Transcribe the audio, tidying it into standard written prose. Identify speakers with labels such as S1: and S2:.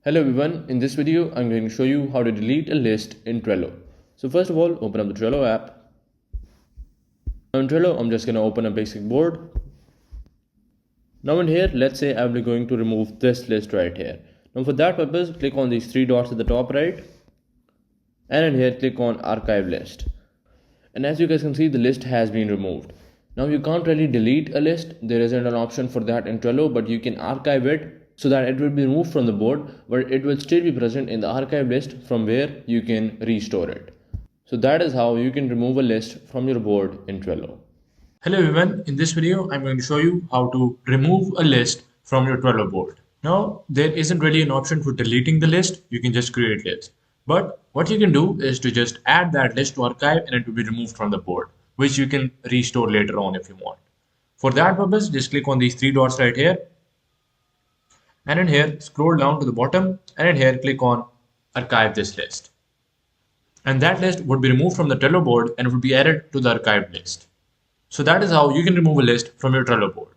S1: Hello everyone, in this video I'm going to show you how to delete a list in Trello. So first of all, open up the Trello app. Now in Trello, I'm just going to open a basic board. Now in here, let's say I'm going to remove this list right here. Now for that purpose, click on these three dots at the top right. And in here, click on archive list. And as you guys can see, the list has been removed. Now you can't really delete a list. There isn't an option for that in Trello, but you can archive it so that it will be removed from the board, but it will still be present in the archive list from where you can restore it. So that is how you can remove a list from your board in Trello.
S2: Hello everyone, in this video I'm going to show you how to remove a list from your Trello board. Now there isn't really an option for deleting the list, you can just create lists. But what you can do is to just add that list to archive and it will be removed from the board, which you can restore later on if you want. For that purpose, just click on these three dots right here. And in here, scroll down to the bottom and in here, click on archive this list. And that list would be removed from the Trello board and would be added to the archived list. So that is how you can remove a list from your Trello board.